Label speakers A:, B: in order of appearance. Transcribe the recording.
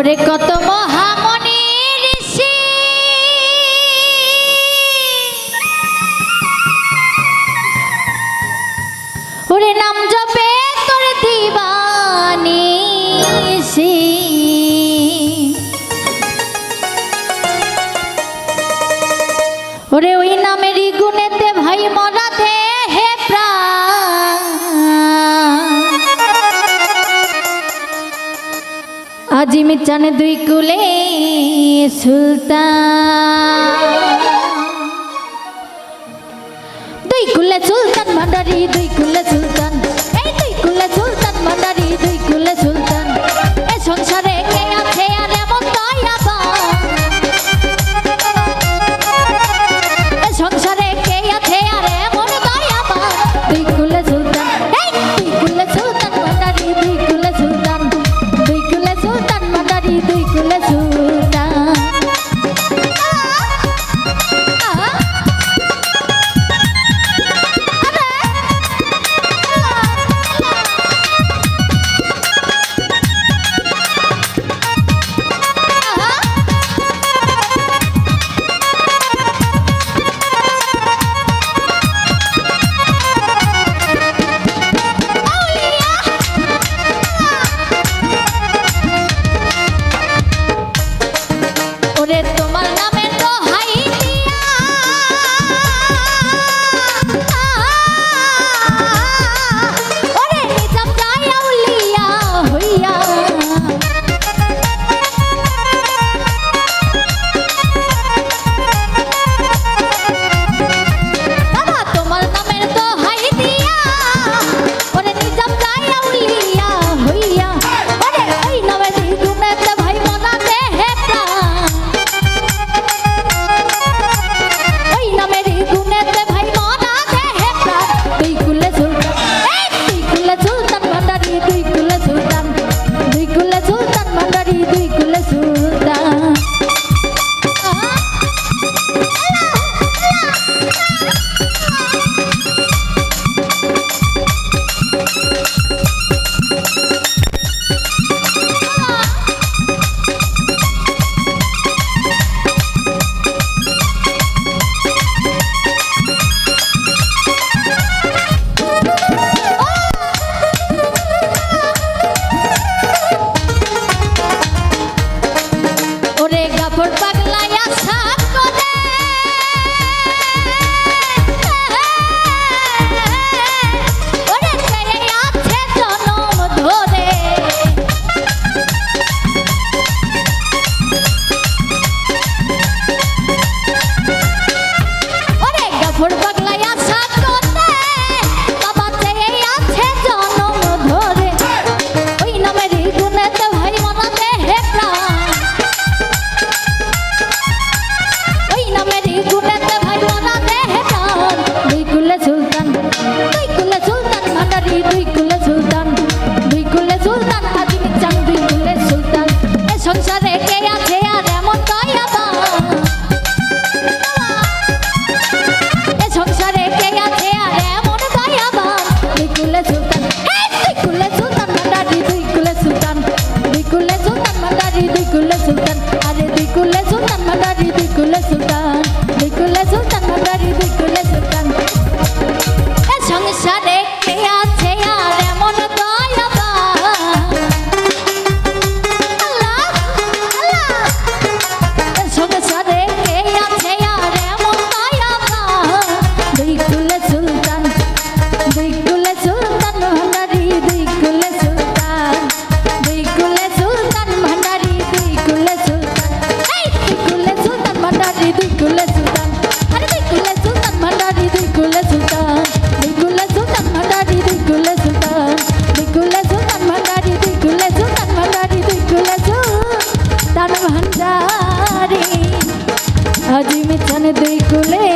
A: ওরে কত মহামণি ঋষি ওরে নাম জপে তোর দিবানিসি ওরে ওই নামেরই গুণেতে ভাই মরা দে হে প্রাণ আজি মিচানে দুই কুলে সুলতান দুই কুলে সুলতান ভান্ডারি দুই কুলে সুলতান এই দুই কুলে সুলতান ভান্ডারি দুই কুলে সুলতান এ সংসারে কে আছে আর এমন দয়াবান এ সংসারে কে আছে আর এমন দয়াবান দুই কুলে সুলতান এই দুই কুলে সুলতান ভান্ডারি দুই কুলে সুলতান দুই কুলে সুলতান ভান্ডারি দুই কুলে সুলতান ভান্ডারি আজি মিছানে দুই কুলে